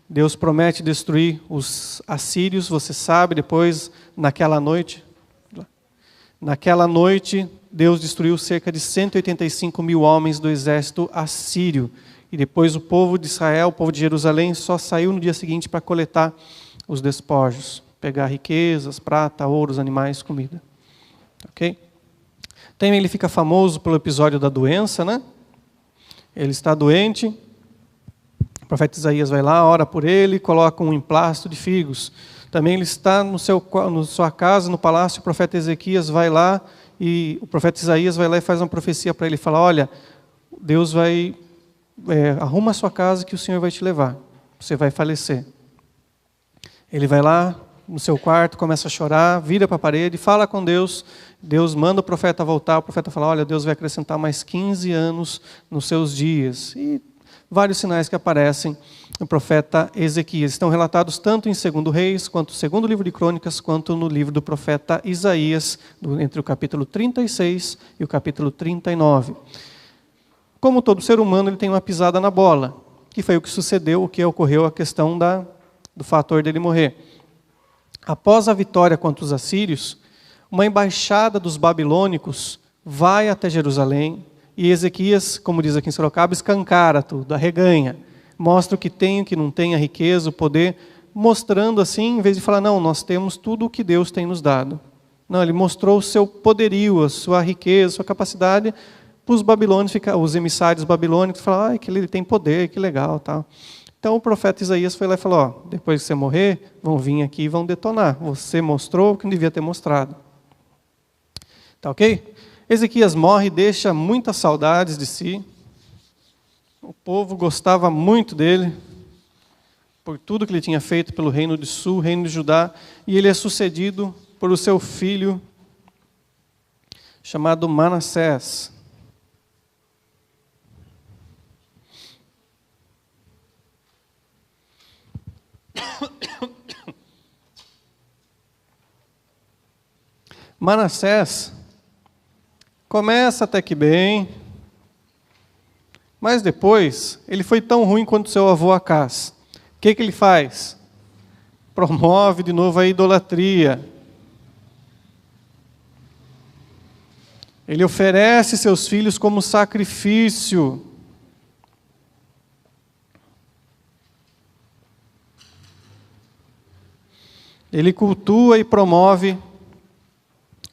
A: Deus promete destruir os assírios, você sabe, depois, naquela noite, Deus destruiu cerca de 185 mil homens do exército assírio. E depois o povo de Israel, o povo de Jerusalém, só saiu no dia seguinte para coletar os despojos. Pegar riquezas, prata, ouros, animais, comida. Ok? Também ele fica famoso pelo episódio da doença, né? Ele está doente, o profeta Isaías vai lá, ora por ele, coloca um emplasto de figos. Também ele está na sua casa, no palácio, o profeta Ezequias vai lá, e o profeta Isaías vai lá e faz uma profecia para ele, fala, olha, Deus vai, arruma a sua casa que o Senhor vai te levar, você vai falecer. Ele vai lá no seu quarto, começa a chorar, vira para a parede, fala com Deus, Deus manda o profeta voltar, o profeta fala, olha, Deus vai acrescentar mais 15 anos nos seus dias. E vários sinais que aparecem no profeta Ezequias. Estão relatados tanto em 2 Reis, quanto no 2º livro de Crônicas, quanto no livro do profeta Isaías, entre o capítulo 36 e o capítulo 39. Como todo ser humano, ele tem uma pisada na bola, que foi o que sucedeu, o que ocorreu, a questão do fator dele morrer. Após a vitória contra os assírios, uma embaixada dos babilônicos vai até Jerusalém, e Ezequias, como diz aqui em Sorocaba, escancara tudo, arreganha, mostra o que tem, o que não tem, a riqueza, o poder, mostrando assim, em vez de falar, não, nós temos tudo o que Deus tem nos dado. Não, ele mostrou o seu poderio, a sua riqueza, a sua capacidade, para os babilônios, os emissários babilônicos, falaram, que ele tem poder, que legal, tal. Então o profeta Isaías foi lá e falou, depois que você morrer, vão vir aqui e vão detonar. Você mostrou o que não devia ter mostrado. Tá ok? Ezequias morre e deixa muitas saudades de si. O povo gostava muito dele, por tudo que ele tinha feito pelo reino do sul, reino de Judá, e ele é sucedido por o seu filho, chamado Manassés. Manassés começa até que bem, mas depois ele foi tão ruim quanto seu avô Acás. O que ele faz? Promove de novo a idolatria. Ele oferece seus filhos como sacrifício. Ele cultua e promove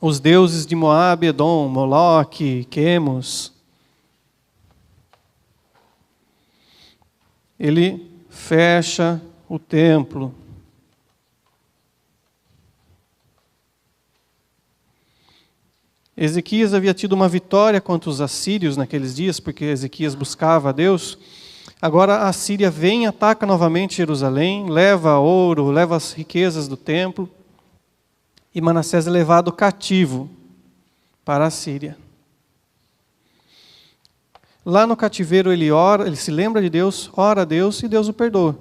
A: os deuses de Moabe, Edom, Moloque, Quemos. Ele fecha o templo. Ezequias havia tido uma vitória contra os assírios naqueles dias, porque Ezequias buscava a Deus. Agora a Síria vem e ataca novamente Jerusalém, leva ouro, leva as riquezas do templo, e Manassés é levado cativo para a Síria. Lá no cativeiro ele ora, ele se lembra de Deus, ora a Deus e Deus o perdoa.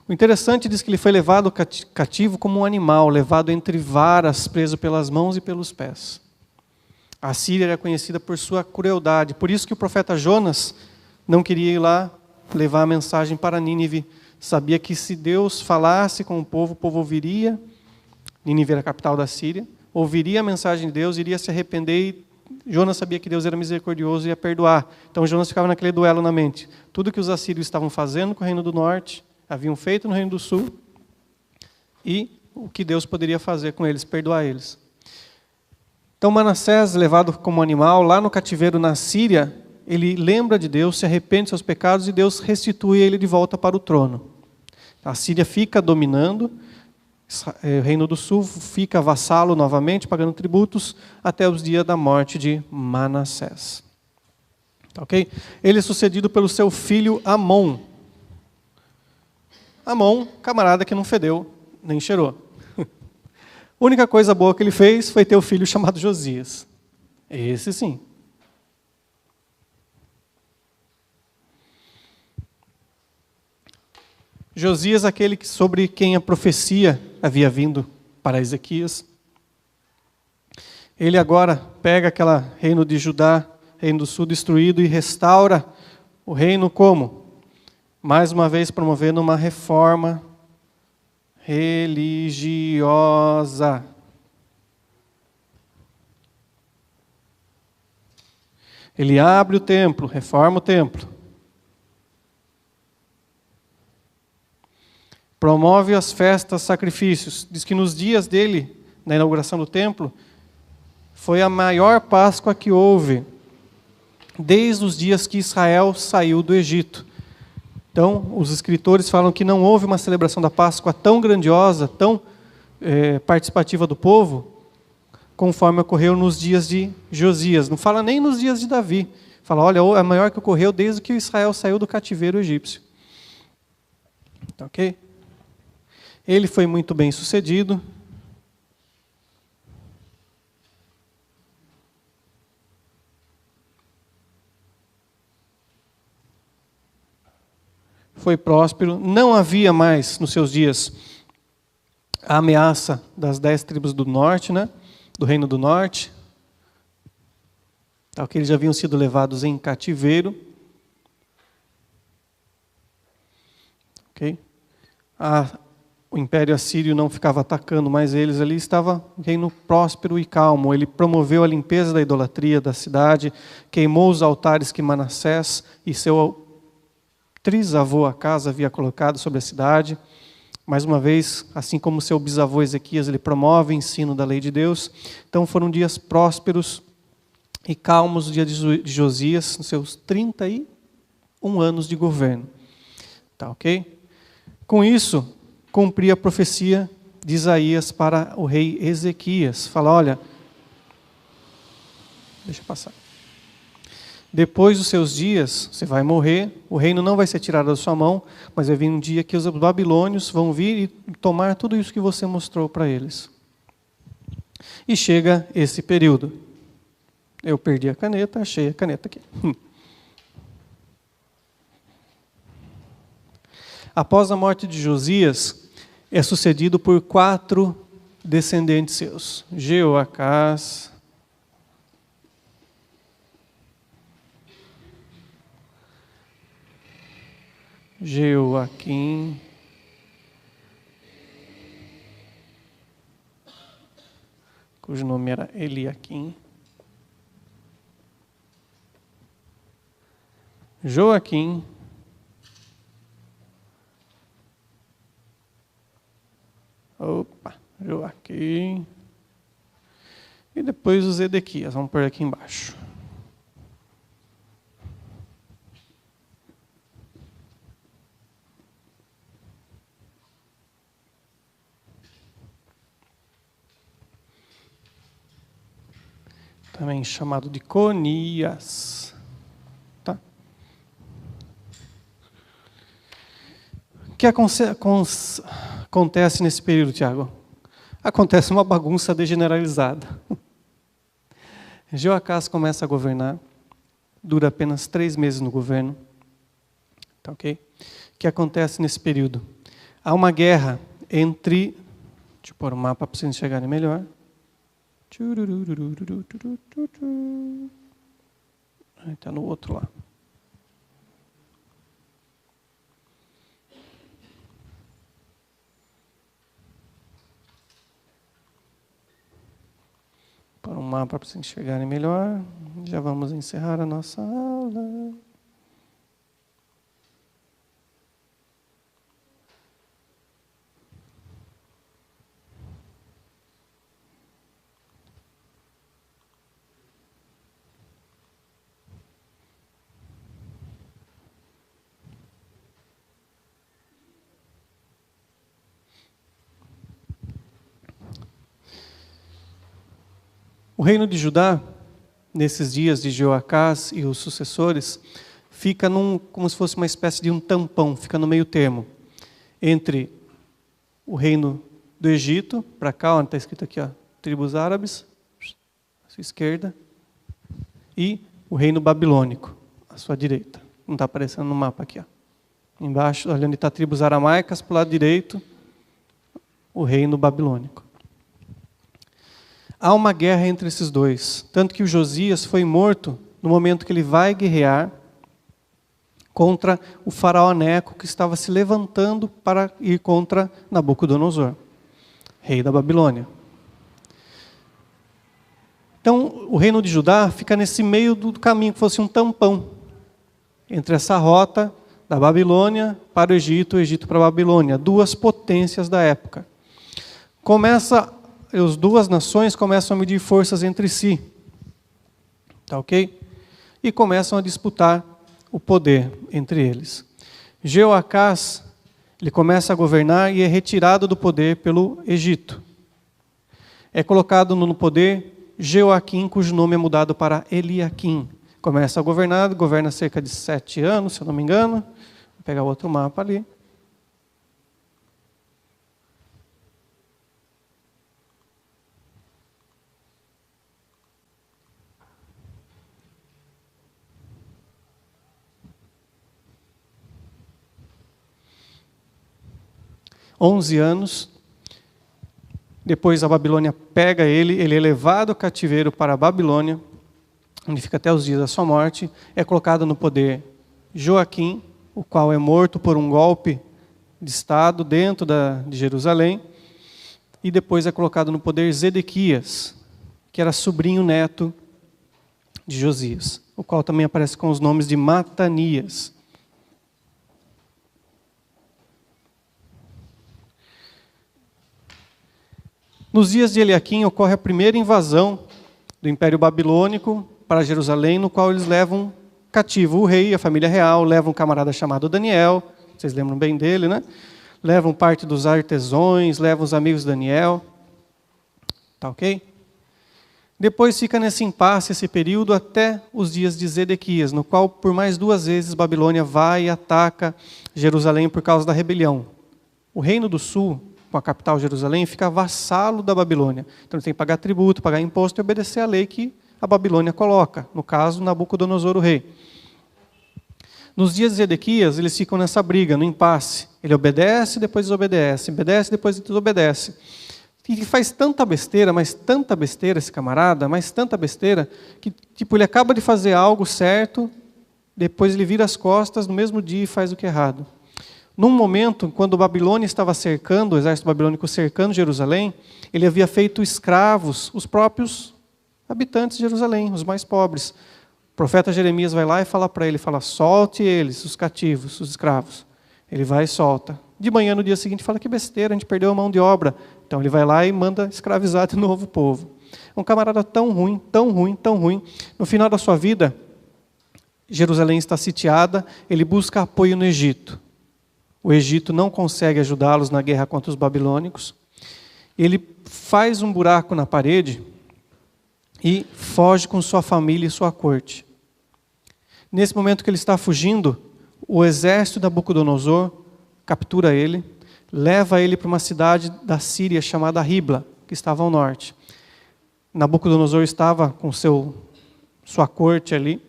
A: O interessante diz que ele foi levado cativo como um animal, levado entre varas, preso pelas mãos e pelos pés. A Síria era conhecida por sua crueldade, por isso que o profeta Jonas não queria ir lá levar a mensagem para Nínive. Sabia que se Deus falasse com o povo ouviria. Nínive era a capital da Síria, ouviria a mensagem de Deus, iria se arrepender, e Jonas sabia que Deus era misericordioso e ia perdoar. Então Jonas ficava naquele duelo na mente. Tudo que os assírios estavam fazendo com o reino do norte, haviam feito no reino do sul, e o que Deus poderia fazer com eles, perdoar eles. Então Manassés, levado como animal, lá no cativeiro na Síria, ele lembra de Deus, se arrepende dos seus pecados e Deus restitui ele de volta para o trono. A Síria fica dominando, o reino do sul fica vassalo novamente, pagando tributos, até os dias da morte de Manassés. Ok? Ele é sucedido pelo seu filho Amon. Amon, camarada que não fedeu, nem cheirou. A única coisa boa que ele fez foi ter o filho chamado Josias. Esse sim. Josias, aquele sobre quem a profecia havia vindo para Ezequias. Ele agora pega aquele reino de Judá, reino do sul destruído, e restaura o reino como? Mais uma vez promovendo uma reforma religiosa. Ele abre o templo, reforma o templo. Promove as festas, sacrifícios. Diz que nos dias dele, na inauguração do templo, foi a maior Páscoa que houve, desde os dias que Israel saiu do Egito. Então, os escritores falam que não houve uma celebração da Páscoa tão grandiosa, tão participativa do povo, conforme ocorreu nos dias de Josias. Não fala nem nos dias de Davi. Fala, olha, a maior que ocorreu desde que Israel saiu do cativeiro egípcio. Ok? Ele foi muito bem sucedido. Foi próspero. Não havia mais, nos seus dias, a ameaça das 10 tribos do norte, né? Do reino do norte. Tal que eles já haviam sido levados em cativeiro. Ok? O Império Assírio não ficava atacando mais eles ali, estava um reino próspero e calmo. Ele promoveu a limpeza da idolatria da cidade, queimou os altares que Manassés e seu trisavô Acás havia colocado sobre a cidade. Mais uma vez, assim como seu bisavô Ezequias, ele promove o ensino da lei de Deus. Então foram dias prósperos e calmos o dia de Josias, nos seus 31 anos de governo. Tá, ok? Com isso, cumpria a profecia de Isaías para o rei Ezequias. Fala, olha, deixa eu passar. Depois dos seus dias, você vai morrer, o reino não vai ser tirado da sua mão, mas vai vir um dia que os babilônios vão vir e tomar tudo isso que você mostrou para eles. E chega esse período. Eu perdi a caneta, achei a caneta aqui. Após a morte de Josias, é sucedido por 4 descendentes seus. Jeoacás, Jeoaquim, cujo nome era Eliaquim, Joaquim, Joaquim, e depois os Edequias, vamos pôr aqui embaixo. Também chamado de Conias. Tá? O que acontece nesse período, Tiago? Acontece uma bagunça degeneralizada. Jeoacás começa a governar, dura apenas 3 meses no governo. Tá, ok? O que acontece nesse período? Há uma guerra entre... Deixa eu pôr o mapa para vocês enxergarem melhor. Está no outro lá. Para um mapa para vocês enxergarem melhor. Já vamos encerrar a nossa aula. O reino de Judá, nesses dias de Jeoacás e os sucessores, fica como se fosse uma espécie de um tampão, fica no meio termo, entre o reino do Egito, para cá, onde está escrito aqui, ó, tribos árabes, à sua esquerda, e o reino babilônico, à sua direita. Não está aparecendo no mapa aqui. Ó. Embaixo, olha onde está tribos aramaicas, para o lado direito, o reino babilônico. Há uma guerra entre esses dois, tanto que o Josias foi morto no momento que ele vai guerrear contra o faraó Neco, que estava se levantando para ir contra Nabucodonosor, rei da Babilônia. Então, o reino de Judá fica nesse meio do caminho, que fosse um tampão, entre essa rota da Babilônia para o Egito para a Babilônia, 2 potências da época. As 2 nações começam a medir forças entre si, tá ok? E começam a disputar o poder entre eles. Jeoacás, ele começa a governar e é retirado do poder pelo Egito. É colocado no poder Jeoaquim, cujo nome é mudado para Eliaquim. Começa a governar, governa cerca de 7 anos, se eu não me engano. Vou pegar outro mapa ali. Onze anos, depois a Babilônia pega ele é levado cativeiro para a Babilônia, onde fica até os dias da sua morte, é colocado no poder Joaquim, o qual é morto por um golpe de Estado dentro de Jerusalém, e depois é colocado no poder Zedequias, que era sobrinho neto de Josias, o qual também aparece com os nomes de Matanias. Nos dias de Eliaquim ocorre a primeira invasão do Império Babilônico para Jerusalém, no qual eles levam cativo o rei, a família real, levam um camarada chamado Daniel, vocês lembram bem dele, né? Levam parte dos artesãos, levam os amigos de Daniel, tá ok? Depois fica nesse impasse, esse período, até os dias de Zedequias, no qual por mais 2 vezes Babilônia vai e ataca Jerusalém por causa da rebelião. O Reino do Sul, com a capital Jerusalém, fica vassalo da Babilônia. Então ele tem que pagar tributo, pagar imposto e obedecer à lei que a Babilônia coloca, no caso, Nabucodonosor, o rei. Nos dias de Zedequias, eles ficam nessa briga, no impasse. Ele obedece, depois desobedece, obedece, depois desobedece. E faz tanta besteira, mas tanta besteira esse camarada, mas tanta besteira, que ele acaba de fazer algo certo, depois ele vira as costas no mesmo dia e faz o que é errado. Num momento, quando a Babilônia estava cercando, o exército babilônico cercando Jerusalém, ele havia feito escravos os próprios habitantes de Jerusalém, os mais pobres. O profeta Jeremias vai lá e fala para ele, solte eles, os cativos, os escravos. Ele vai e solta. De manhã, no dia seguinte, fala que besteira, a gente perdeu a mão de obra. Então ele vai lá e manda escravizar de novo o povo. Um camarada tão ruim, tão ruim, tão ruim. No final da sua vida, Jerusalém está sitiada, ele busca apoio no Egito. O Egito não consegue ajudá-los na guerra contra os babilônicos. Ele faz um buraco na parede e foge com sua família e sua corte. Nesse momento que ele está fugindo, o exército de Nabucodonosor captura ele, leva ele para uma cidade da Síria chamada Ribla, que estava ao norte. Nabucodonosor estava com sua corte ali,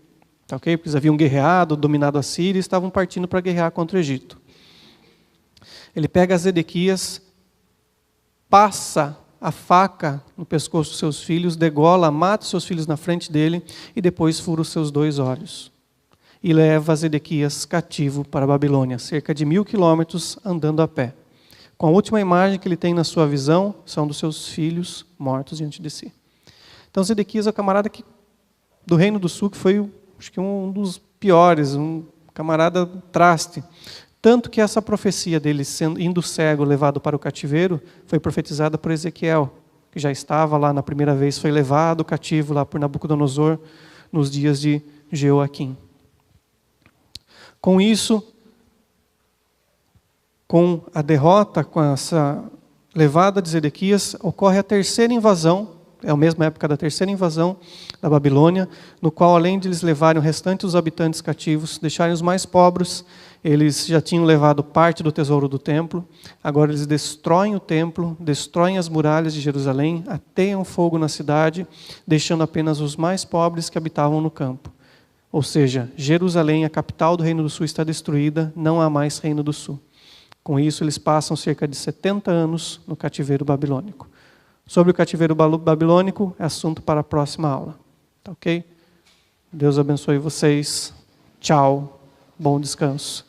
A: tá ok? Porque eles haviam guerreado, dominado a Síria e estavam partindo para guerrear contra o Egito. Ele pega Zedequias, passa a faca no pescoço dos seus filhos, degola, mata os seus filhos na frente dele e depois fura os seus 2 olhos. E leva Zedequias cativo para a Babilônia, cerca de 1000 quilômetros andando a pé. Com a última imagem que ele tem na sua visão, são dos seus filhos mortos diante de si. Então Zedequias é o camarada do Reino do Sul, que foi, acho que um dos piores, um camarada traste. Tanto que essa profecia dele, indo cego, levado para o cativeiro, foi profetizada por Ezequiel, que já estava lá na primeira vez, foi levado cativo lá por Nabucodonosor, nos dias de Jeoaquim. Com isso, com a derrota, com essa levada de Zedequias, ocorre a terceira invasão, é a mesma época da terceira invasão da Babilônia, no qual, além de eles levarem o restante dos habitantes cativos, deixarem os mais pobres, eles já tinham levado parte do tesouro do templo, agora eles destroem o templo, destroem as muralhas de Jerusalém, ateiam fogo na cidade, deixando apenas os mais pobres que habitavam no campo. Ou seja, Jerusalém, a capital do Reino do Sul, está destruída, não há mais Reino do Sul. Com isso, eles passam cerca de 70 anos no cativeiro babilônico. Sobre o cativeiro babilônico, é assunto para a próxima aula. Tá ok? Deus abençoe vocês. Tchau. Bom descanso.